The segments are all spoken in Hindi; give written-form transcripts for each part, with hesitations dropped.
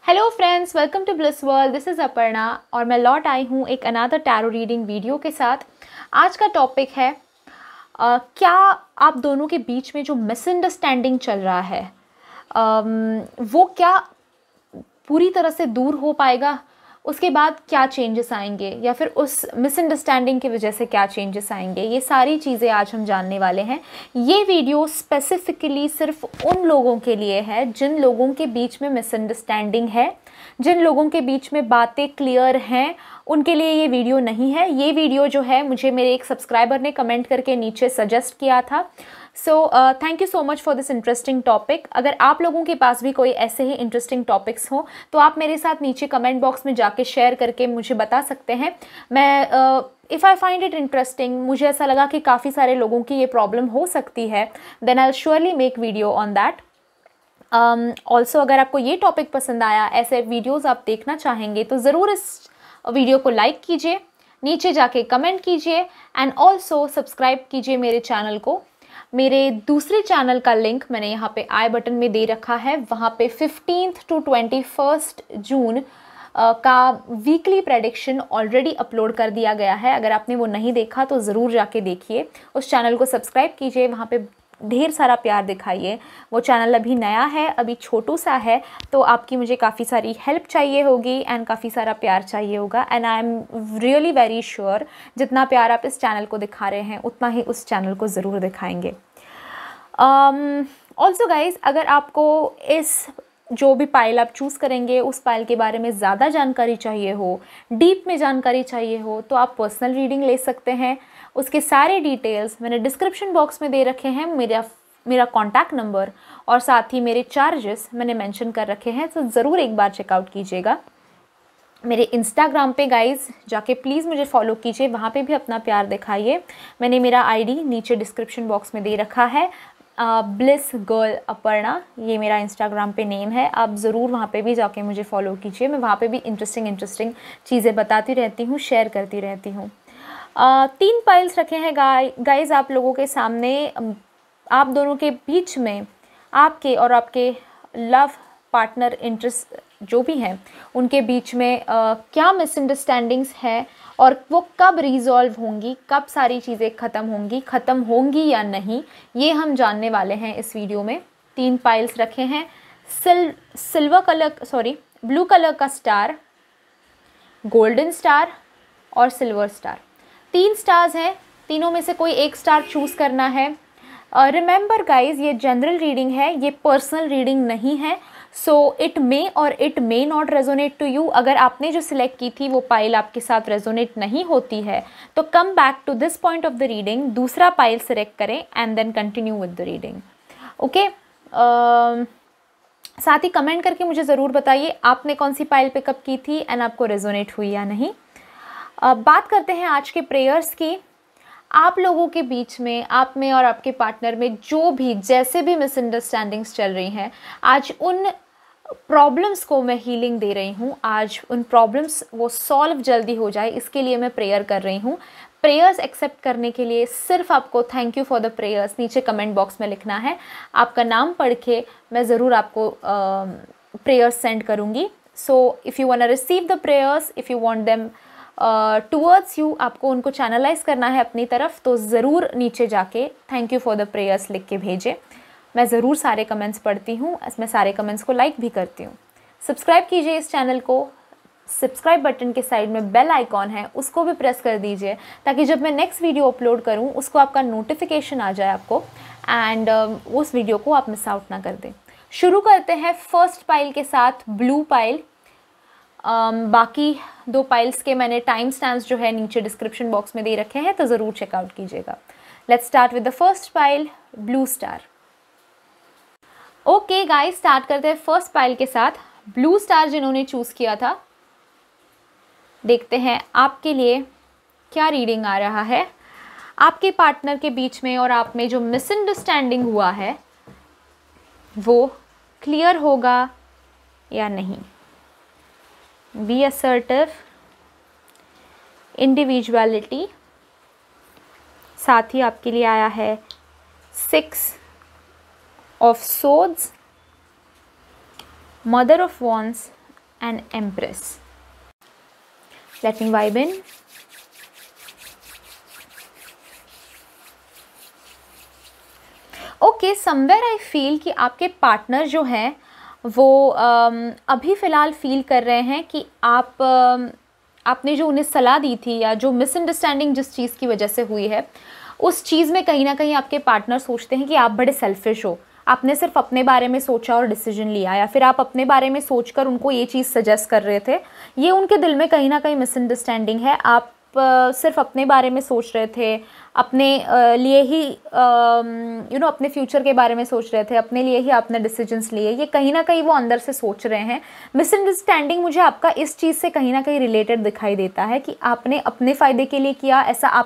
Hello friends, welcome to Bliss World. This is Aparna और मैं लौट आई हूँ एक अनदर टैरो रीडिंग वीडियो के साथ। आज का टॉपिक है क्या आप दोनों के बीच में जो मिसअंडरस्टैंडिंग चल रहा है वो क्या पूरी तरह से दूर हो पाएगा, उसके बाद क्या चेंजेस आएंगे, या फिर उस मिसअंडरस्टैंडिंग की वजह से क्या चेंजेस आएंगे। ये सारी चीज़ें आज हम जानने वाले हैं। ये वीडियो स्पेसिफिकली सिर्फ उन लोगों के लिए है जिन लोगों के बीच में मिसअंडरस्टैंडिंग है, जिन लोगों के बीच में बातें क्लियर हैं, उनके लिए ये वीडियो नहीं है। ये वीडियो जो है मुझे मेरे एक सब्सक्राइबर ने कमेंट करके नीचे सजेस्ट किया था। So thank you so much for this interesting topic. अगर आप लोगों के पास भी कोई ऐसे ही इंटरेस्टिंग टॉपिक्स हो तो आप मेरे साथ नीचे कमेंट बॉक्स में जाके शेयर करके मुझे बता सकते हैं। मैं if I find it interesting, मुझे ऐसा लगा कि काफ़ी सारे लोगों की ये प्रॉब्लम हो सकती है, then I will surely make video on that. Also अगर आपको ये टॉपिक पसंद आया, ऐसे वीडियोज़ आप देखना चाहेंगे, तो ज़रूर इस वीडियो को लाइक कीजिए, नीचे जाके कमेंट कीजिए एंड ऑल्सो सब्सक्राइब कीजिए मेरे चैनल को। मेरे दूसरे चैनल का लिंक मैंने यहाँ पे आई बटन में दे रखा है। वहाँ पे 15th to 21st जून का वीकली प्रेडिक्शन ऑलरेडी अपलोड कर दिया गया है। अगर आपने वो नहीं देखा तो ज़रूर जाके देखिए, उस चैनल को सब्सक्राइब कीजिए, वहाँ पे ढेर सारा प्यार दिखाइए। वो चैनल अभी नया है, अभी छोटू सा है, तो आपकी मुझे काफ़ी सारी हेल्प चाहिए होगी एंड काफ़ी सारा प्यार चाहिए होगा। And I am really very sure जितना प्यार आप इस चैनल को दिखा रहे हैं उतना ही उस चैनल को ज़रूर दिखाएंगे। ऑल्सो गाइज, अगर आपको इस जो भी पाइल आप चूज़ करेंगे उस पाइल के बारे में ज़्यादा जानकारी चाहिए हो, डीप में जानकारी चाहिए हो, तो आप पर्सनल रीडिंग ले सकते हैं। उसके सारे डिटेल्स मैंने डिस्क्रिप्शन बॉक्स में दे रखे हैं। मेरा कॉन्टैक्ट नंबर और साथ ही मेरे चार्जेस मैंने मेंशन कर रखे हैं, तो ज़रूर एक बार चेकआउट कीजिएगा। मेरे इंस्टाग्राम पे गाइज़ जाके प्लीज़ मुझे फॉलो कीजिए, वहाँ पे भी अपना प्यार दिखाइए। मैंने मेरा आईडी नीचे डिस्क्रिप्शन बॉक्स में दे रखा है, ब्लिस गर्ल अपर्णा, ये मेरा इंस्टाग्राम पे नेम है। आप ज़रूर वहाँ पे भी जाके मुझे फॉलो कीजिए। मैं वहाँ पे भी इंटरेस्टिंग चीज़ें बताती रहती हूँ, शेयर करती रहती हूँ। 3 पाइल्स रखे हैं गाइज़ आप लोगों के सामने। आप दोनों के बीच में, आपके और आपके लव पार्टनर इंटरेस्ट जो भी हैं उनके बीच में क्या मिसअंडरस्टैंडिंग्स है और वो कब रिजॉल्व होंगी, कब सारी चीज़ें ख़त्म होंगी या नहीं, ये हम जानने वाले हैं इस वीडियो में। 3 पाइल्स रखे हैं। ब्लू कलर का स्टार, गोल्डन स्टार और सिल्वर स्टार। 3 स्टार्स हैं, तीनों में से कोई एक स्टार चूज़ करना है। रिमेंबर गाइज, ये जनरल रीडिंग है, ये पर्सनल रीडिंग नहीं है। So it may not resonate to you. अगर आपने जो सिलेक्ट की थी वो पाइल आपके साथ रेजोनेट नहीं होती है तो come back to this point of the reading, दूसरा पाइल सिलेक्ट करें and then continue with the reading. Okay, साथ ही कमेंट करके मुझे ज़रूर बताइए आपने कौन सी पाइल पिकअप की थी एंड आपको रेजोनेट हुई या नहीं। बात करते हैं आज के प्रेयर्स की। आप लोगों के बीच में, आप में और आपके पार्टनर में जो भी जैसे भी मिसअंडरस्टैंडिंग्स चल रही हैं, आज उन प्रॉब्लम्स को मैं हीलिंग दे रही हूँ। आज उन प्रॉब्लम्स वो सॉल्व जल्दी हो जाए, इसके लिए मैं प्रेयर कर रही हूँ। प्रेयर्स एक्सेप्ट करने के लिए सिर्फ आपको thank you for the prayers नीचे कमेंट बॉक्स में लिखना है। आपका नाम पढ़ के मैं ज़रूर आपको प्रेयर्स सेंड करूँगी। So if you want to receive the prayers, if you want them towards you, आपको उनको चैनलाइज करना है अपनी तरफ, तो ज़रूर नीचे जाके thank you for the prayers लिख के भेजें। मैं ज़रूर सारे कमेंट्स पढ़ती हूँ, मैं सारे कमेंट्स को लाइक भी करती हूँ। सब्सक्राइब कीजिए इस चैनल को। सब्सक्राइब बटन के साइड में बेल आइकॉन है, उसको भी प्रेस कर दीजिए ताकि जब मैं नेक्स्ट वीडियो अपलोड करूँ उसको आपका नोटिफिकेशन आ जाए आपको, एंड उस वीडियो को आप मिस आउट ना कर दें। शुरू करते हैं फर्स्ट पाइल के साथ, ब्लू पाइल। बाकी 2 पाइल्स के मैंने टाइम स्टैम्प्स जो है नीचे डिस्क्रिप्शन बॉक्स में दे रखे हैं, तो ज़रूर चेकआउट कीजिएगा। Let's start with the first pile, blue star. Okay guys, start करते हैं फर्स्ट पाइल के साथ। ब्लू स्टार जिन्होंने चूज़ किया था, देखते हैं आपके लिए क्या रीडिंग आ रहा है। आपके पार्टनर के बीच में और आप में जो मिसअंडरस्टैंडिंग हुआ है वो क्लियर होगा या नहीं। बी असर्टिव, इंडिविजुअलिटी, साथ ही आपके लिए आया है 6 of swords, mother of wands and Empress. Let me vibe in. Okay, somewhere I feel कि आपके पार्टनर जो हैं वो अभी फ़िलहाल फील कर रहे हैं कि आपने जो उन्हें सलाह दी थी या जो मिसअंडरस्टैंडिंग जिस चीज़ की वजह से हुई है, उस चीज़ में कहीं ना कहीं आपके पार्टनर सोचते हैं कि आप बड़े सेल्फिश हो, आपने सिर्फ अपने बारे में सोचा और डिसीजन लिया, या फिर आप अपने बारे में सोचकर उनको ये चीज़ सजेस्ट कर रहे थे। ये उनके दिल में कहीं ना कहीं मिसअंडरस्टैंडिंग है। आप सिर्फ अपने बारे में सोच रहे थे, अपने लिए ही अपने फ्यूचर के बारे में सोच रहे थे, अपने लिए ही आपने डिसीजंस लिए। ये कहीं ना कहीं वो अंदर से सोच रहे हैं। मिसअंडरस्टैंडिंग मुझे आपका इस चीज़ से कहीं ना कहीं रिलेटेड दिखाई देता है कि आपने अपने फ़ायदे के लिए किया, ऐसा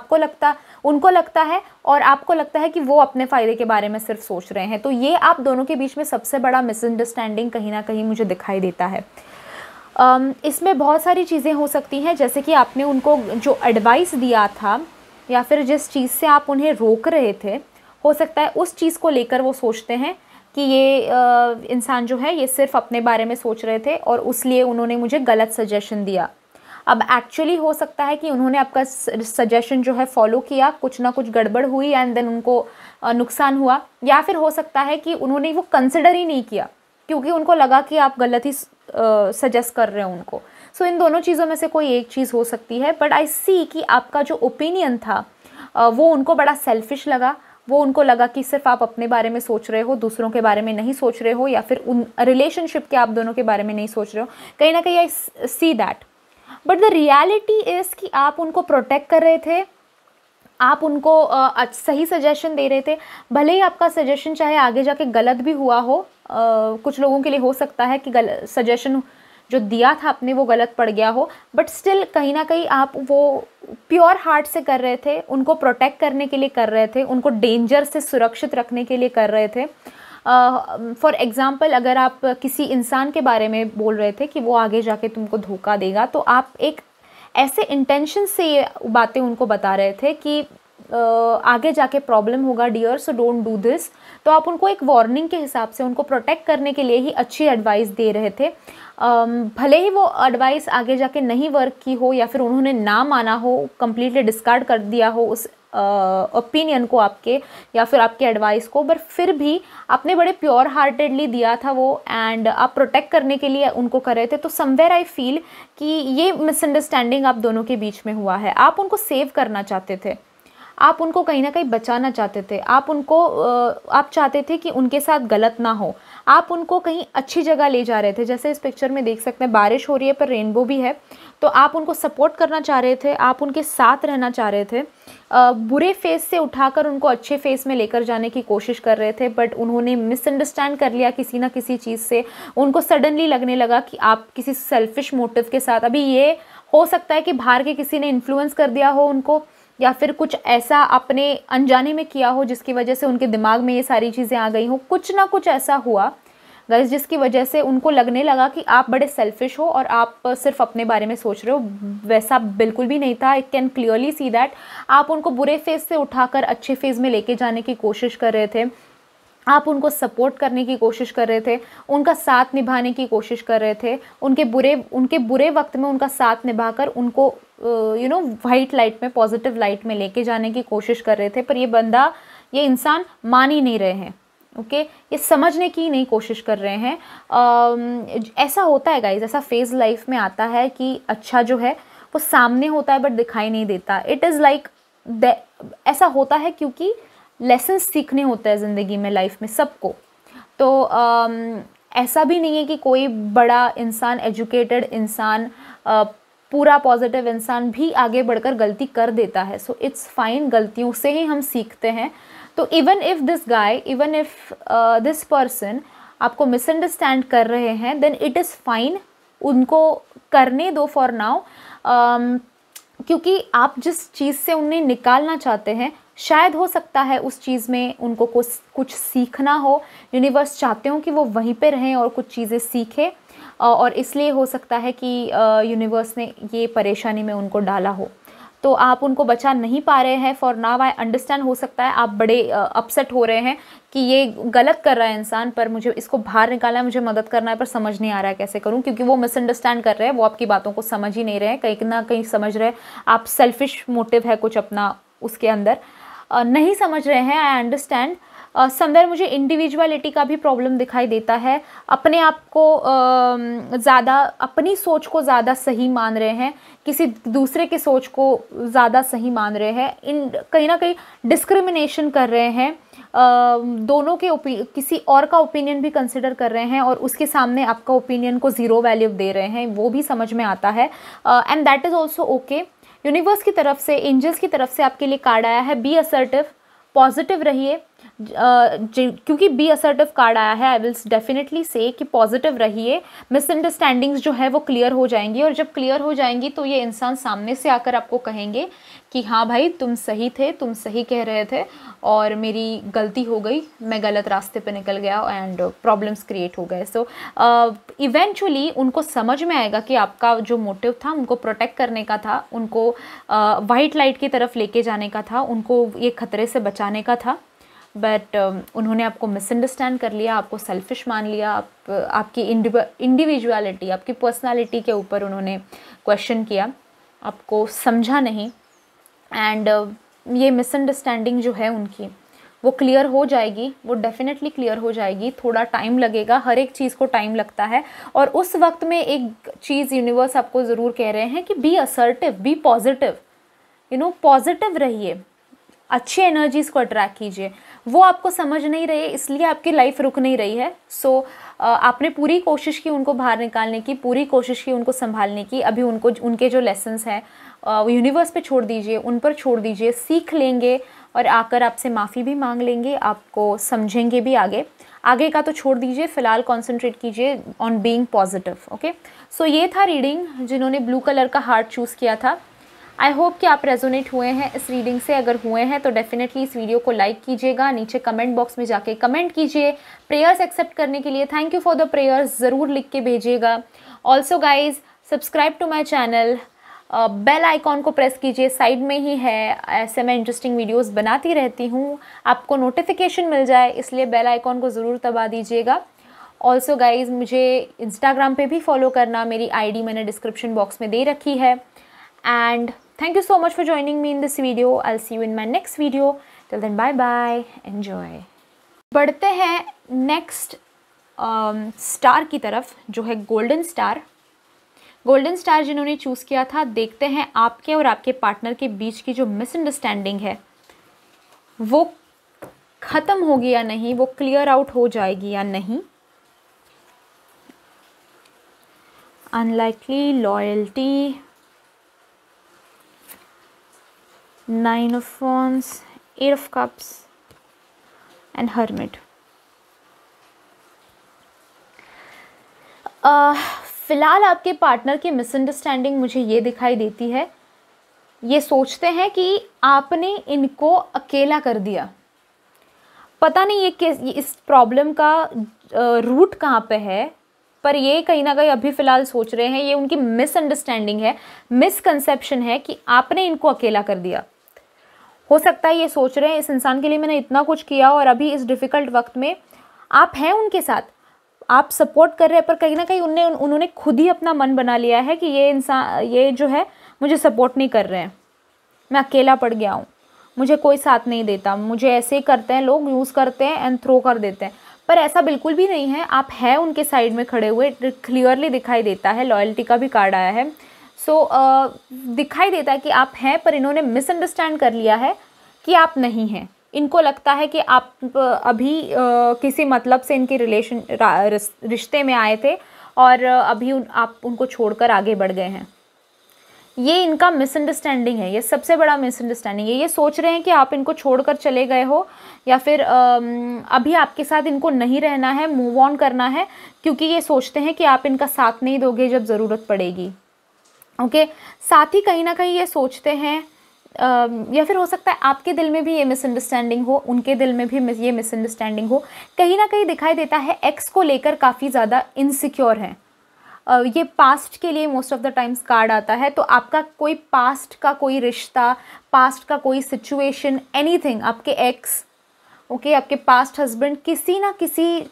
उनको लगता है, और आपको लगता है कि वो अपने फ़ायदे के बारे में सिर्फ सोच रहे हैं। तो ये आप दोनों के बीच में सबसे बड़ा मिसअंडरस्टैंडिंग कहीं ना कहीं मुझे दिखाई देता है। इसमें बहुत सारी चीज़ें हो सकती हैं, जैसे कि आपने उनको जो एडवाइस दिया था या फिर जिस चीज़ से आप उन्हें रोक रहे थे, हो सकता है उस चीज़ को लेकर वो सोचते हैं कि ये इंसान जो है ये सिर्फ अपने बारे में सोच रहे थे और उसलिए उन्होंने मुझे गलत सजेशन दिया। अब एक्चुअली हो सकता है कि उन्होंने आपका सजेशन जो है फॉलो किया, कुछ ना कुछ गड़बड़ हुई एंड देन उनको नुकसान हुआ, या फिर हो सकता है कि उन्होंने वो कंसिडर ही नहीं किया क्योंकि उनको लगा कि आप गलत ही सजेस्ट कर रहे हो उनको। सो इन दोनों चीज़ों में से कोई एक चीज़ हो सकती है। बट आई सी कि आपका जो ओपिनियन था वो उनको बड़ा सेल्फिश लगा। वो उनको लगा कि सिर्फ आप अपने बारे में सोच रहे हो, दूसरों के बारे में नहीं सोच रहे हो, या फिर उन रिलेशनशिप के आप दोनों के बारे में नहीं सोच रहे हो। कहीं ना कहीं I see that. But the reality is कि आप उनको प्रोटेक्ट कर रहे थे, आप उनको सही सजेशन दे रहे थे। भले ही आपका सजेशन चाहे आगे जाके गलत भी हुआ हो, कुछ लोगों के लिए हो सकता है कि सजेशन जो दिया था आपने वो गलत पड़ गया हो, बट स्टिल कहीं ना कहीं आप वो प्योर हार्ट से कर रहे थे, उनको प्रोटेक्ट करने के लिए कर रहे थे, उनको डेंजर से सुरक्षित रखने के लिए कर रहे थे। फॉर एग्ज़ाम्पल, अगर आप किसी इंसान के बारे में बोल रहे थे कि वो आगे जाके तुमको धोखा देगा, तो आप एक ऐसे इंटेंशन से ये बातें उनको बता रहे थे कि आगे जाके प्रॉब्लम होगा dear, so don't do this. तो आप उनको एक वार्निंग के हिसाब से, उनको प्रोटेक्ट करने के लिए ही अच्छी एडवाइस दे रहे थे। भले ही वो एडवाइस आगे जाके नहीं वर्क की हो या फिर उन्होंने ना माना हो, कम्प्लीटली डिस्कार्ड कर दिया हो उस ओपिनियन को आपके या फिर आपके एडवाइस को, बट फिर भी आपने बड़े प्योर हार्टेडली दिया था वो, एंड आप प्रोटेक्ट करने के लिए उनको कर रहे थे। तो समवेयर आई फील कि ये मिसअंडरस्टैंडिंग आप दोनों के बीच में हुआ है। आप उनको सेव करना चाहते थे, आप उनको कहीं ना कहीं बचाना चाहते थे, आप चाहते थे कि उनके साथ गलत ना हो, आप उनको कहीं अच्छी जगह ले जा रहे थे। जैसे इस पिक्चर में देख सकते हैं, बारिश हो रही है पर रेनबो भी है, तो आप उनको सपोर्ट करना चाह रहे थे, आप उनके साथ रहना चाह रहे थे। बुरे फेस से उठाकर उनको अच्छे फेस में लेकर जाने की कोशिश कर रहे थे, बट उन्होंने मिसअंडरस्टैंड कर लिया किसी ना किसी चीज़ से। उनको सडनली लगने लगा कि आप किसी सेल्फिश मोटिव के साथ, अभी ये हो सकता है कि बाहर के किसी ने इन्फ्लुएंस कर दिया हो उनको, या फिर कुछ ऐसा अपने अनजाने में किया हो जिसकी वजह से उनके दिमाग में ये सारी चीज़ें आ गई हो। कुछ ना कुछ ऐसा हुआ गाइस जिसकी वजह से उनको लगने लगा कि आप बड़े सेल्फिश हो और आप सिर्फ अपने बारे में सोच रहे हो। वैसा बिल्कुल भी नहीं था। I can clearly see that. आप उनको बुरे फेज से उठाकर अच्छे फेज में लेके जाने की कोशिश कर रहे थे, आप उनको सपोर्ट करने की कोशिश कर रहे थे, उनका साथ निभाने की कोशिश कर रहे थे, उनके बुरे वक्त में उनका साथ निभाकर उनको वाइट लाइट में, पॉजिटिव लाइट में लेके जाने की कोशिश कर रहे थे। पर ये इंसान मान ही नहीं रहे हैं। ओके, ये समझने की नहीं कोशिश कर रहे हैं। ऐसा होता है गाइज, ऐसा फेज लाइफ में आता है कि अच्छा जो है वो सामने होता है बट दिखाई नहीं देता। इट इज़ लाइक ऐसा होता है क्योंकि लेसन सीखने होते हैं ज़िंदगी में, लाइफ में सबको। तो ऐसा भी नहीं है कि कोई बड़ा इंसान, एजुकेटेड इंसान, पूरा पॉजिटिव इंसान भी आगे बढ़कर गलती कर देता है। सो इट्स फाइन, गलतियों से ही हम सीखते हैं। तो इवन इफ़ दिस पर्सन आपको मिसअंडरस्टैंड कर रहे हैं, देन इट इज़ फाइन, उनको करने दो फॉर नाउ। क्योंकि आप जिस चीज़ से उन्हें निकालना चाहते हैं, शायद हो सकता है उस चीज़ में उनको कुछ सीखना हो। यूनिवर्स चाहते हो कि वो वहीं पे रहें और कुछ चीज़ें सीखें, और इसलिए हो सकता है कि यूनिवर्स ने ये परेशानी में उनको डाला हो। तो आप उनको बचा नहीं पा रहे हैं। फॉर नाउ आई अंडरस्टैंड, हो सकता है आप बड़े अपसेट हो रहे हैं कि ये गलत कर रहा है इंसान, पर मुझे इसको बाहर निकालना है, मुझे मदद करना है, पर समझ नहीं आ रहा है कैसे करूं, क्योंकि वो मिसअंडरस्टैंड कर रहे हैं, वो आपकी बातों को समझ ही नहीं रहे हैं, कहीं ना कहीं समझ रहे हैं आप सेल्फिश मोटिव है कुछ अपना उसके अंदर, नहीं समझ रहे हैं। I understand. समवेयर मुझे इंडिविजुअलिटी का भी प्रॉब्लम दिखाई देता है, अपने आप को ज़्यादा, अपनी सोच को ज़्यादा सही मान रहे हैं, किसी दूसरे की सोच को ज़्यादा सही मान रहे हैं, इन कहीं ना कहीं डिस्क्रिमिनेशन कर रहे हैं, दोनों के किसी और का ओपिनियन भी कंसिडर कर रहे हैं और उसके सामने आपका ओपिनियन को ज़ीरो वैल्यू दे रहे हैं, वो भी समझ में आता है। And that is also okay. Universe की तरफ से, एंजल्स की तरफ से आपके लिए कार्ड आया है बी असर्टिव, पॉजिटिव रहिए, क्योंकि बी असर्टिव कार्ड आया है, आई विल डेफिनेटली से कि पॉजिटिव रहिए। मिसअंडरस्टैंडिंग्स जो है वो क्लियर हो जाएंगी, और जब क्लियर हो जाएंगी तो ये इंसान सामने से आकर आपको कहेंगे कि हाँ भाई तुम सही थे, तुम सही कह रहे थे और मेरी गलती हो गई, मैं गलत रास्ते पे निकल गया एंड प्रॉब्लम्स क्रिएट हो गए। सो इवेंचुअली उनको समझ में आएगा कि आपका जो मोटिव था उनको प्रोटेक्ट करने का था, उनको वाइट लाइट की तरफ लेके जाने का था, उनको ये खतरे से बचाने का था, बट उन्होंने आपको मिसअंडरस्टैंड कर लिया, आपको सेल्फिश मान लिया, आपकी इंडिविजुअलिटी, आपकी पर्सनालिटी के ऊपर उन्होंने क्वेश्चन किया, आपको समझा नहीं। एंड ये मिसअंडरस्टैंडिंग जो है उनकी वो क्लियर हो जाएगी, वो डेफिनेटली क्लियर हो जाएगी। थोड़ा टाइम लगेगा, हर एक चीज़ को टाइम लगता है, और उस वक्त में एक चीज़ यूनिवर्स आपको ज़रूर कह रहे हैं कि be assertive, be positive, positive रहिए, अच्छी एनर्जीज़ को अट्रैक्ट कीजिए। वो आपको समझ नहीं रहे, इसलिए आपकी लाइफ रुक नहीं रही है। सो आपने पूरी कोशिश की उनको बाहर निकालने की, पूरी कोशिश की उनको संभालने की, अभी उनको उनके जो लेसन्स हैं यूनिवर्स पे छोड़ दीजिए, उन पर छोड़ दीजिए, सीख लेंगे और आकर आपसे माफ़ी भी मांग लेंगे, आपको समझेंगे भी। आगे का तो छोड़ दीजिए, फ़िलहाल कॉन्सेंट्रेट कीजिए ऑन बीइंग पॉजिटिव। ओके, सो ये था रीडिंग। जिन्होंने ब्लू कलर का हार्ट चूज़ किया था, आई होप कि आप रेजोनेट हुए हैं इस रीडिंग से। अगर हुए हैं तो डेफिनेटली इस वीडियो को लाइक कीजिएगा, नीचे कमेंट बॉक्स में जाके कमेंट कीजिए। प्रेयर्स एक्सेप्ट करने के लिए thank you for the prayers ज़रूर लिख के भेजिएगा। Also guys, subscribe to my channel, bell icon को प्रेस कीजिए, साइड में ही है, ऐसे मैं इंटरेस्टिंग वीडियोस बनाती रहती हूँ, आपको नोटिफिकेशन मिल जाए, इसलिए बेल आइकॉन को ज़रूर दबा दीजिएगा। ऑल्सो गाइज, मुझे इंस्टाग्राम पे भी फॉलो करना, मेरी आईडी मैंने डिस्क्रिप्शन बॉक्स में दे रखी है। And thank you so much for joining me in this video. I'll see you in my next video. Till then, bye bye. Enjoy. बढ़ते हैं नेक्स्ट स्टार की तरफ, जो है गोल्डन स्टार। गोल्डन स्टार जिन्होंने चूज़ किया था, देखते हैं आपके और आपके पार्टनर के बीच की जो मिसअंडरस्टैंडिंग है वो ख़त्म होगी या नहीं, वो क्लियर आउट हो जाएगी या नहीं। Unlikely, loyalty, 9 of Wands, 8 of Cups and Hermit. फ़िलहाल आपके पार्टनर की मिसअंडरस्टैंडिंग मुझे ये दिखाई देती है, ये सोचते हैं कि आपने इनको अकेला कर दिया। पता नहीं ये इस प्रॉब्लम का रूट कहाँ पे है, पर ये कहीं ना कहीं अभी फ़िलहाल सोच रहे हैं, ये उनकी मिसअंडरस्टैंडिंग है, मिसकंसेप्शन है कि आपने इनको अकेला कर दिया। हो सकता है ये सोच रहे हैं इस इंसान के लिए मैंने इतना कुछ किया और अभी इस डिफ़िकल्ट वक्त में आप हैं उनके साथ, आप सपोर्ट कर रहे हैं, पर कहीं ना कहीं उन्होंने खुद ही अपना मन बना लिया है कि ये इंसान, ये जो है मुझे सपोर्ट नहीं कर रहे हैं, मैं अकेला पड़ गया हूँ, मुझे कोई साथ नहीं देता, मुझे ऐसे ही करते हैं लोग, यूज़ करते हैं एंड थ्रो कर देते हैं। पर ऐसा बिल्कुल भी नहीं है, आप हैं उनके साइड में खड़े हुए, क्लियरली दिखाई देता है। लॉयल्टी का भी कार्ड आया है। सो दिखाई देता है कि आप हैं, पर इन्होंने मिसअंडरस्टैंड कर लिया है कि आप नहीं हैं। इनको लगता है कि आप अभी किसी मतलब से इनके रिश्ते में आए थे और अभी आप उनको छोड़कर आगे बढ़ गए हैं। ये इनका मिसअंडरस्टैंडिंग है, ये सबसे बड़ा मिसअंडरस्टैंडिंग है। ये सोच रहे हैं कि आप इनको छोड़कर चले गए हो, या फिर अभी आपके साथ इनको नहीं रहना है, मूव ऑन करना है, क्योंकि ये सोचते हैं कि आप इनका साथ नहीं दोगे जब ज़रूरत पड़ेगी। ओके, साथ ही कहीं ना कहीं ये सोचते हैं, या फिर हो सकता है आपके दिल में भी ये मिसअंडरस्टैंडिंग हो, उनके दिल में भी ये मिसअंडरस्टैंडिंग हो। कहीं ना कहीं दिखाई देता है एक्स को लेकर काफ़ी ज़्यादा इनसिक्योर हैं। ये पास्ट के लिए most of the times card आता है। तो आपका कोई पास्ट का कोई रिश्ता, पास्ट का कोई सिचुएशन, एनीथिंग, आपके एक्स, ओके, आपके पास्ट हस्बैंड, किसी ना किसी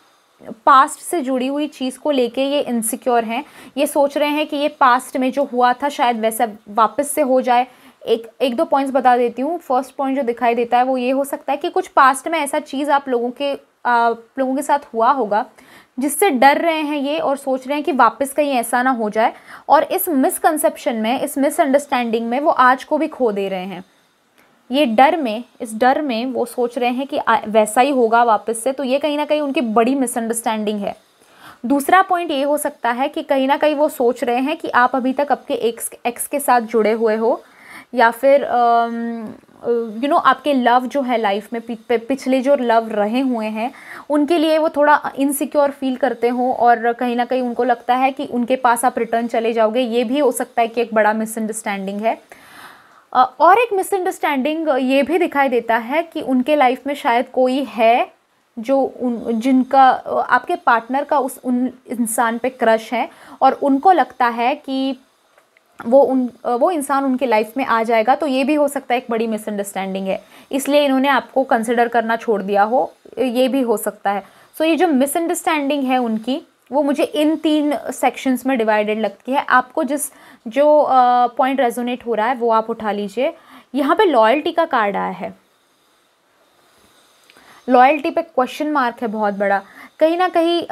पास्ट से जुड़ी हुई चीज़ को लेके ये इनसिक्योर हैं। ये सोच रहे हैं कि ये पास्ट में जो हुआ था शायद वैसा वापस से हो जाए। एक दो पॉइंट्स बता देती हूँ। फर्स्ट पॉइंट जो दिखाई देता है वो ये हो सकता है कि कुछ पास्ट में ऐसा चीज़ आप लोगों के साथ हुआ होगा जिससे डर रहे हैं ये, और सोच रहे हैं कि वापस कहीं ऐसा ना हो जाए, और इस मिसकंसेप्शन में, इस मिसअंडरस्टैंडिंग में वो आज को भी खो दे रहे हैं। ये डर में, इस डर में वो सोच रहे हैं कि वैसा ही होगा वापस से। तो ये कहीं ना कहीं उनकी बड़ी मिसअंडरस्टैंडिंग है। दूसरा पॉइंट ये हो सकता है कि कहीं ना कहीं वो सोच रहे हैं कि आप अभी तक आपके एक्स के साथ जुड़े हुए हो, या फिर आपके लव जो है लाइफ में, पिछले जो लव रहे हुए हैं उनके लिए वो थोड़ा इनसिक्योर फील करते हो, और कहीं ना कहीं उनको लगता है कि उनके पास आप रिटर्न चले जाओगे। ये भी हो सकता है कि एक बड़ा मिसअंडरस्टैंडिंग है। और एक मिसअंडरस्टैंडिंग ये भी दिखाई देता है कि उनके लाइफ में शायद कोई है जो जिनका आपके पार्टनर का उन इंसान पे क्रश है, और उनको लगता है कि वो इंसान उनके लाइफ में आ जाएगा। तो ये भी हो सकता है एक बड़ी मिसअंडरस्टैंडिंग है, इसलिए इन्होंने आपको कंसिडर करना छोड़ दिया हो, ये भी हो सकता है। सो ये जो मिसअंडरस्टैंडिंग है उनकी, वो मुझे इन 3 सेक्शंस में डिवाइडेड लगती है। आपको जो पॉइंट रेजोनेट हो रहा है वो आप उठा लीजिए। यहाँ पे लॉयल्टी का कार्ड आया है। लॉयल्टी पे क्वेश्चन मार्क है बहुत बड़ा। कहीं ना कहीं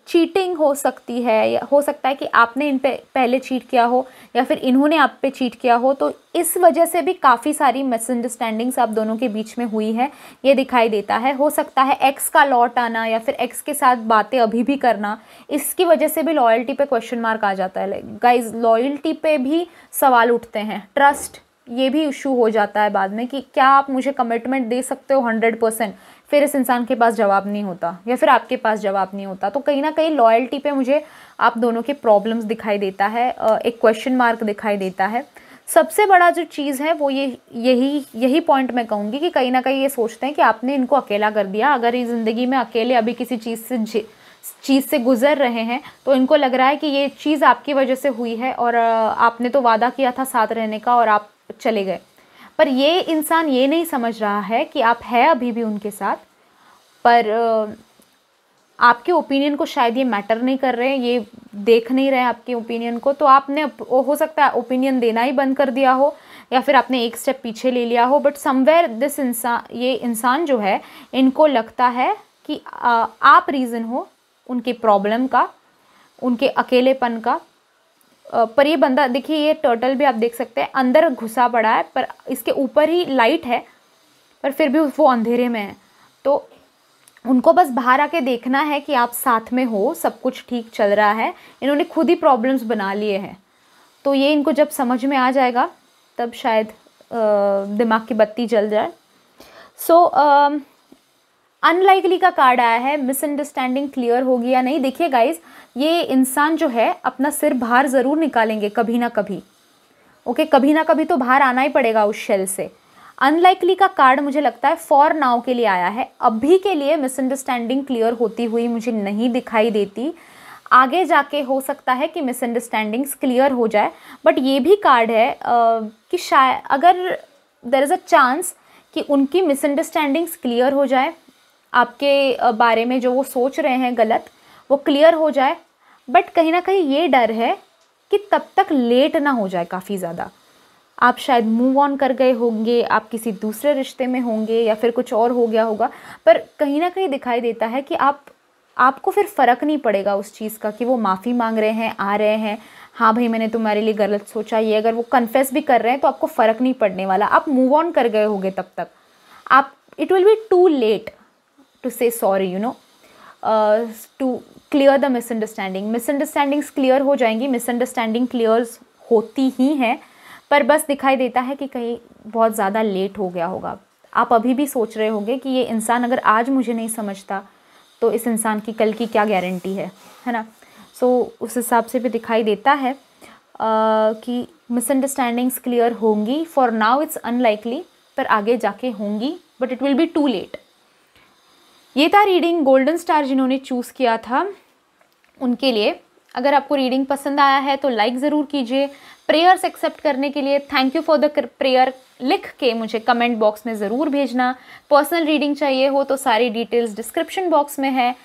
चीटिंग हो सकती है, या हो सकता है कि आपने इन पे पहले चीट किया हो, या फिर इन्होंने आप पे चीट किया हो। तो इस वजह से भी काफ़ी सारी मिसअंडरस्टैंडिंग्स आप दोनों के बीच में हुई है, ये दिखाई देता है। हो सकता है एक्स का लौट आना, या फिर एक्स के साथ बातें अभी भी करना, इसकी वजह से भी लॉयल्टी पे क्वेश्चन मार्क आ जाता है। गाइज, लॉयल्टी पे भी सवाल उठते हैं। ट्रस्ट, ये भी इशू हो जाता है बाद में कि क्या आप मुझे कमिटमेंट दे सकते हो 100%, फिर इस इंसान के पास जवाब नहीं होता, या फिर आपके पास जवाब नहीं होता। तो कहीं ना कहीं लॉयल्टी पे मुझे आप दोनों के प्रॉब्लम्स दिखाई देता है, एक क्वेश्चन मार्क दिखाई देता है। सबसे बड़ा जो चीज़ है वो यही पॉइंट मैं कहूँगी कि कहीं ना कहीं ये सोचते हैं कि आपने इनको अकेला कर दिया। अगर ये ज़िंदगी में अकेले अभी किसी चीज़ से गुजर रहे हैं, तो इनको लग रहा है कि ये चीज़ आपकी वजह से हुई है, और आपने तो वादा किया था साथ रहने का और आप चले गए। पर ये इंसान ये नहीं समझ रहा है कि आप है अभी भी उनके साथ, पर आपके ओपिनियन को शायद ये मैटर नहीं कर रहे, ये देख नहीं रहे आपके ओपिनियन को। तो आपने, हो सकता है ओपिनियन देना ही बंद कर दिया हो, या फिर आपने एक स्टेप पीछे ले लिया हो। बट समवेयर ये इंसान जो है, इनको लगता है कि आप रीज़न हो उनके प्रॉब्लम का, उनके अकेलेपन का। पर ये बंदा, देखिए ये टर्टल भी आप देख सकते हैं अंदर घुसा पड़ा है, पर इसके ऊपर ही लाइट है, पर फिर भी वो अंधेरे में है। तो उनको बस बाहर आके देखना है कि आप साथ में हो, सब कुछ ठीक चल रहा है। इन्होंने खुद ही प्रॉब्लम्स बना लिए हैं। तो ये इनको जब समझ में आ जाएगा तब शायद दिमाग की बत्ती जल जाए। सो अनलाइकली का कार्ड आया है। मिसअंडरस्टैंडिंग क्लियर होगी या नहीं, देखिए गाइज, ये इंसान जो है अपना सिर बाहर ज़रूर निकालेंगे कभी ना कभी। ओके, कभी ना कभी तो बाहर आना ही पड़ेगा उस शेल से। अनलाइकली का कार्ड मुझे लगता है फॉर नाउ के लिए आया है। अभी के लिए मिसअंडरस्टैंडिंग क्लियर होती हुई मुझे नहीं दिखाई देती। आगे जाके हो सकता है कि मिसअंडरस्टैंडिंग्स क्लियर हो जाए। बट ये भी कार्ड है कि शायद अगर देयर इज़ अ चांस कि उनकी मिसअंडरस्टैंडिंग्स क्लियर हो जाए, आपके बारे में जो वो सोच रहे हैं गलत, वो क्लियर हो जाए। बट कहीं ना कहीं ये डर है कि तब तक लेट ना हो जाए काफ़ी ज़्यादा। आप शायद मूव ऑन कर गए होंगे, आप किसी दूसरे रिश्ते में होंगे, या फिर कुछ और हो गया होगा। पर कहीं ना कहीं दिखाई देता है कि आपको फिर फ़र्क नहीं पड़ेगा उस चीज़ का कि वो माफ़ी मांग रहे हैं, आ रहे हैं, हाँ भाई मैंने तुम्हारे लिए गलत सोचा, ये अगर वो कन्फेस भी कर रहे हैं तो आपको फ़र्क नहीं पड़ने वाला। आप मूव ऑन कर गए होंगे तब तक। It will be too late to say sorry, to clear the misunderstanding. Misunderstandings clear हो जाएंगी, मिसअंडरस्टैंडिंग क्लियर्स होती ही हैं, पर बस दिखाई देता है कि कहीं बहुत ज़्यादा लेट हो गया होगा। आप अभी भी सोच रहे होंगे कि ये इंसान अगर आज मुझे नहीं समझता तो इस इंसान की कल की क्या गारंटी है ना। सो उस हिसाब से भी दिखाई देता है कि मिसअंडरस्टैंडिंग्स क्लियर होंगी। फॉर नाउ इट्स अनलाइकली, पर आगे जाके होंगी, but it will be too late. ये था रीडिंग गोल्डन स्टार जिन्होंने चूज़ किया था उनके लिए। अगर आपको रीडिंग पसंद आया है तो लाइक ज़रूर कीजिए। प्रेयर्स एक्सेप्ट करने के लिए thank you for the prayer लिख के मुझे कमेंट बॉक्स में ज़रूर भेजना। पर्सनल रीडिंग चाहिए हो तो सारी डिटेल्स डिस्क्रिप्शन बॉक्स में है।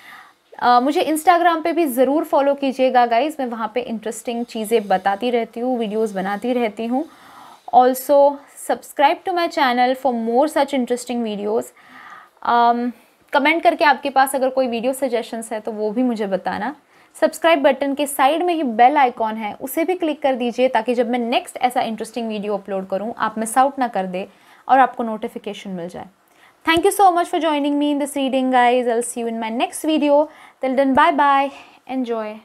मुझे इंस्टाग्राम पे भी ज़रूर फॉलो कीजिएगा गाइज़, मैं वहाँ पे इंटरेस्टिंग चीज़ें बताती रहती हूँ, वीडियोज़ बनाती रहती हूँ। Also subscribe to my channel for more such interesting videos. Comment करके आपके पास अगर कोई वीडियो सजेशंस है तो वो भी मुझे बताना। सब्सक्राइब बटन के साइड में ही बेल आइकॉन है, उसे भी क्लिक कर दीजिए ताकि जब मैं नेक्स्ट ऐसा इंटरेस्टिंग वीडियो अपलोड करूं आप मिस आउट ना कर दे और आपको नोटिफिकेशन मिल जाए। Thank you so much for joining me in this reading guys. I will see you in my next video. Till then bye bye, enjoy.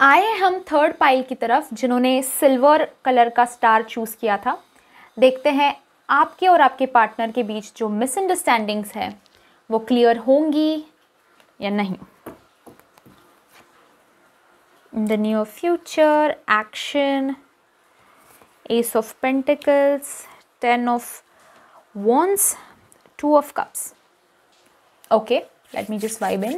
आए हम थर्ड पाइल की तरफ जिन्होंने सिल्वर कलर का स्टार चूज़ किया था। देखते हैं आपके और आपके पार्टनर के बीच जो मिसअंडरस्टैंडिंग्स है वो क्लियर होंगी या नहीं। In the near future, action, Ace of Pentacles, 10 of Wands, 2 of Cups. Okay, let me just vibe in.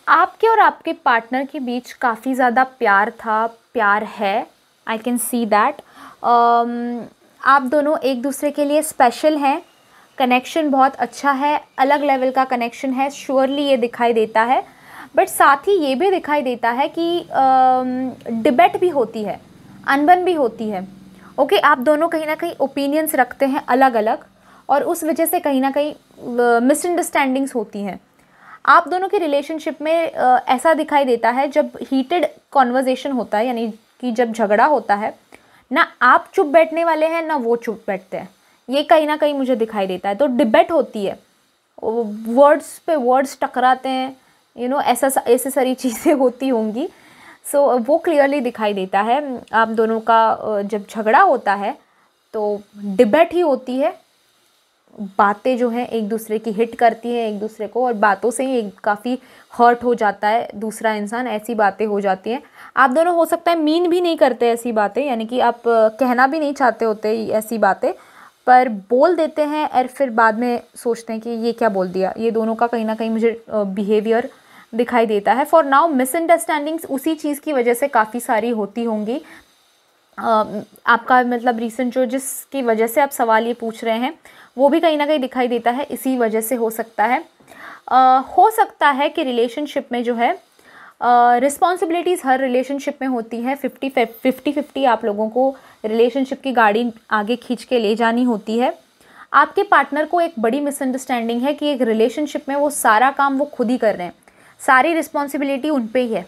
आपके और आपके पार्टनर के बीच काफ़ी ज़्यादा प्यार था, प्यार है। I can see that. आप दोनों एक दूसरे के लिए स्पेशल हैं। कनेक्शन बहुत अच्छा है, अलग लेवल का कनेक्शन है, श्योरली ये दिखाई देता है। बट साथ ही ये भी दिखाई देता है कि डिबेट भी होती है, अनबन भी होती है। ओके, आप दोनों कहीं ना कहीं ओपिनियंस रखते हैं अलग अलग और उस वजह से कहीं ना कहीं मिसअंडरस्टैंडिंग्स होती हैं। आप दोनों के रिलेशनशिप में ऐसा दिखाई देता है जब हीटेड कॉन्वर्जेशन होता है, यानी कि जब झगड़ा होता है ना आप चुप बैठने वाले हैं ना वो चुप बैठते हैं, ये कहीं ना कहीं मुझे दिखाई देता है। तो डिबेट होती है, वर्ड्स पे वर्ड्स टकराते हैं, ऐसे सारी चीज़ें होती होंगी। सो वो क्लियरली दिखाई देता है। आप दोनों का जब झगड़ा होता है तो डिबेट ही होती है, बातें जो हैं एक दूसरे की हिट करती हैं एक दूसरे को और बातों से ही काफ़ी हर्ट हो जाता है दूसरा इंसान, ऐसी बातें हो जाती हैं। आप दोनों हो सकता है मीन भी नहीं करते ऐसी बातें, यानी कि आप कहना भी नहीं चाहते होते ऐसी बातें, पर बोल देते हैं और फिर बाद में सोचते हैं कि ये क्या बोल दिया। ये दोनों का कहीं ना कहीं मुझे बिहेवियर दिखाई देता है। फॉर नाउ मिसअंडरस्टैंडिंग्स उसी चीज़ की वजह से काफ़ी सारी होती होंगी। आपका मतलब रिसेंट जो जिसकी वजह से आप सवाल ये पूछ रहे हैं वो भी कहीं ना कहीं दिखाई देता है, इसी वजह से हो सकता है। हो सकता है कि रिलेशनशिप में जो है रिस्पॉन्सिबिलिटीज़ हर रिलेशनशिप में होती है। 50-50 आप लोगों को रिलेशनशिप की गाड़ी आगे खींच के ले जानी होती है। आपके पार्टनर को एक बड़ी मिसअंडरस्टैंडिंग है कि एक रिलेशनशिप में वो सारा काम वो खुद ही कर रहे हैं, सारी रिस्पॉन्सिबिलिटी उन पे ही है,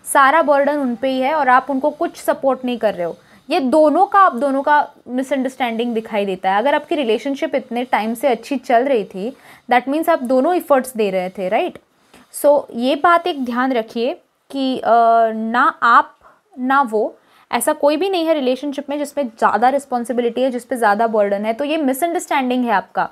सारा बर्डन उन पे ही है और आप उनको कुछ सपोर्ट नहीं कर रहे हो। ये आप दोनों का मिसअंडरस्टैंडिंग दिखाई देता है। अगर आपकी रिलेशनशिप इतने टाइम से अच्छी चल रही थी दैट मीन्स आप दोनों इफ़र्ट्स दे रहे थे, राइट। सो ये बात एक ध्यान रखिए कि ना आप ना वो, ऐसा कोई भी नहीं है रिलेशनशिप में जिसमें ज़्यादा रिस्पॉन्सिबिलिटी है, जिस पे ज़्यादा बर्डन है। तो ये मिसअंडरस्टैंडिंग है आपका,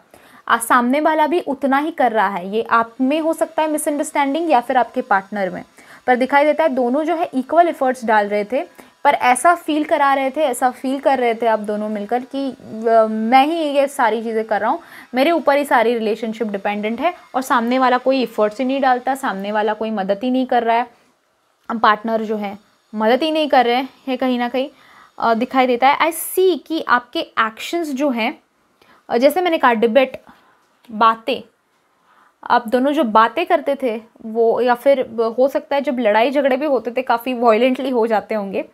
सामने वाला भी उतना ही कर रहा है। ये आप में हो सकता है मिसअंडरस्टैंडिंग या फिर आपके पार्टनर में, पर दिखाई देता है दोनों जो है इक्वल एफर्ट्स डाल रहे थे, पर ऐसा फील कर रहे थे आप दोनों मिलकर कि मैं ही ये सारी चीज़ें कर रहा हूँ, मेरे ऊपर ही सारी रिलेशनशिप डिपेंडेंट है और सामने वाला कोई एफर्ट्स ही नहीं डालता, सामने वाला कोई मदद ही नहीं कर रहा है, पार्टनर जो है मदद ही नहीं कर रहे हैं, ये कहीं ना कहीं दिखाई देता है। आई सी कि आपके एक्शंस जो हैं, जैसे मैंने कहा डिबेट, बातें, आप दोनों जो बातें करते थे वो, या फिर हो सकता है जब लड़ाई झगड़े भी होते थे काफ़ी वॉयलेंटली हो जाते होंगे।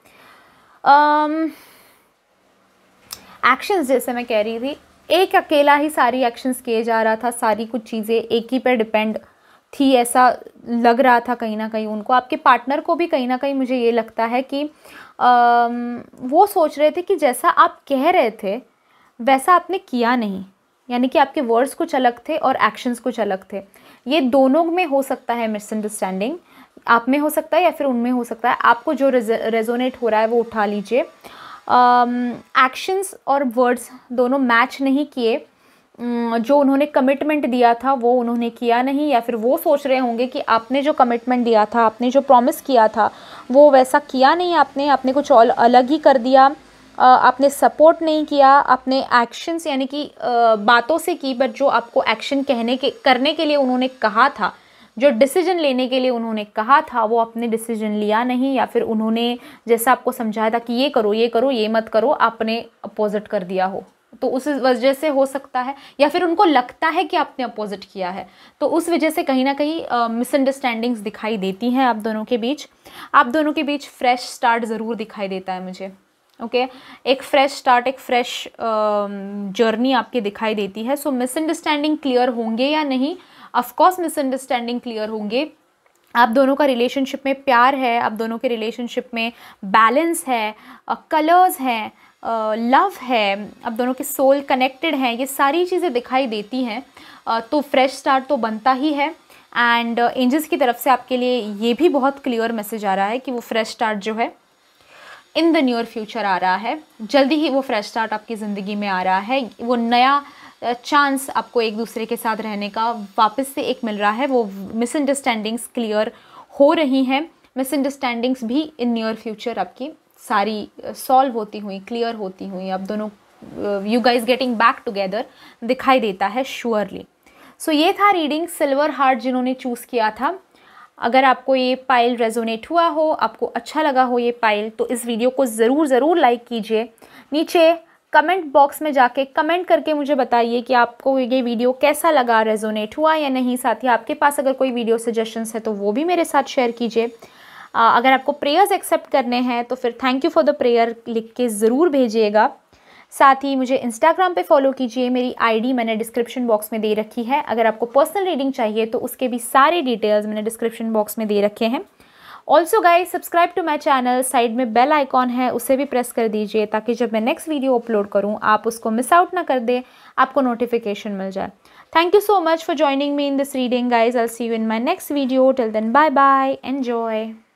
एक्शंस जैसे मैं कह रही थी, एक अकेला ही सारी एक्शंस किए जा रहा था, सारी कुछ चीज़ें एक ही पे डिपेंड थी, ऐसा लग रहा था कहीं ना कहीं उनको। आपके पार्टनर को भी कहीं ना कहीं मुझे ये लगता है कि वो सोच रहे थे कि जैसा आप कह रहे थे वैसा आपने किया नहीं, यानी कि आपके वर्ड्स कुछ अलग थे और एक्शंस कुछ अलग थे। ये दोनों में हो सकता है मिसअंडरस्टैंडिंग, आप में हो सकता है या फिर उनमें हो सकता है। आपको जो रेजोनेट हो रहा है वो उठा लीजिए। एक्शंस और वर्ड्स दोनों मैच नहीं किए, जो उन्होंने कमिटमेंट दिया था वो उन्होंने किया नहीं, या फिर वो सोच रहे होंगे कि आपने जो कमिटमेंट दिया था, आपने जो प्रॉमिस किया था वो वैसा किया नहीं, आपने कुछ और अलग ही कर दिया। आपने सपोर्ट नहीं किया, आपने एक्शंस यानी कि बातों से की, बट जो आपको एक्शन करने के लिए उन्होंने कहा था, जो डिसीजन लेने के लिए उन्होंने कहा था, वो आपने डिसीजन लिया नहीं, या फिर उन्होंने जैसा आपको समझाया था कि ये करो ये करो ये मत करो, आपने अपोजिट कर दिया हो, तो उस वजह से हो सकता है, या फिर उनको लगता है कि आपने अपोजिट किया है, तो उस वजह से कहीं ना कहीं मिसअंडरस्टैंडिंग्स दिखाई देती हैं आप दोनों के बीच। आप दोनों के बीच फ्रेश स्टार्ट ज़रूर दिखाई देता है मुझे। ओके, एक फ्रेश स्टार्ट, एक फ्रेश जर्नी आपकी दिखाई देती है। सो मिसअंडरस्टैंडिंग क्लियर होंगे या नहीं? ऑफ कोर्स मिसअंडरस्टैंडिंग क्लियर होंगे। आप दोनों का रिलेशनशिप में प्यार है, आप दोनों के रिलेशनशिप में बैलेंस है, कलर्स हैं, लव है, आप दोनों के सोल कनेक्टेड हैं, ये सारी चीज़ें दिखाई देती हैं। तो फ्रेश स्टार्ट तो बनता ही है। एंड एंजल्स की तरफ से आपके लिए ये भी बहुत क्लियर मैसेज आ रहा है कि वो फ्रेश स्टार्ट जो है इन द नियर फ्यूचर आ रहा है, जल्दी ही वो फ्रेश स्टार्ट आपकी ज़िंदगी में आ रहा है। वो नया चांस आपको एक दूसरे के साथ रहने का वापस से एक मिल रहा है। वो मिसअंडरस्टैंडिंग्स क्लियर हो रही हैं, मिसअंडरस्टैंडिंग्स भी इन नियर फ्यूचर आपकी सारी सॉल्व होती हुई, क्लियर होती हुई, आप दोनों you guys getting back together दिखाई देता है श्योरली। सो ये था रीडिंग सिल्वर हार्ट जिन्होंने चूज़ किया था। अगर आपको ये पाइल रेजोनेट हुआ हो, आपको अच्छा लगा हो ये पाइल, तो इस वीडियो को ज़रूर लाइक कीजिए। नीचे कमेंट बॉक्स में जाके कमेंट करके मुझे बताइए कि आपको ये वीडियो कैसा लगा, रेजोनेट हुआ या नहीं। साथ ही आपके पास अगर कोई वीडियो सजेशंस है तो वो भी मेरे साथ शेयर कीजिए। अगर आपको प्रेयर्स एक्सेप्ट करने हैं तो फिर thank you for the prayer लिख के ज़रूर भेजिएगा। साथ ही मुझे इंस्टाग्राम पे फॉलो कीजिए, मेरी आईडी मैंने डिस्क्रिप्शन बॉक्स में दे रखी है। अगर आपको पर्सनल रीडिंग चाहिए तो उसके भी सारे डिटेल्स मैंने डिस्क्रिप्शन बॉक्स में दे रखे हैं। Also guys subscribe to my channel, side में बेल आइकॉन है उसे भी प्रेस कर दीजिए ताकि जब मैं नेक्स्ट वीडियो अपलोड करूँ आप उसको मिस आउट ना कर दे, आपको नोटिफिकेशन मिल जाए। Thank you so much for joining me in this reading guys. I'll see you in my next video. Till then, bye bye. Enjoy.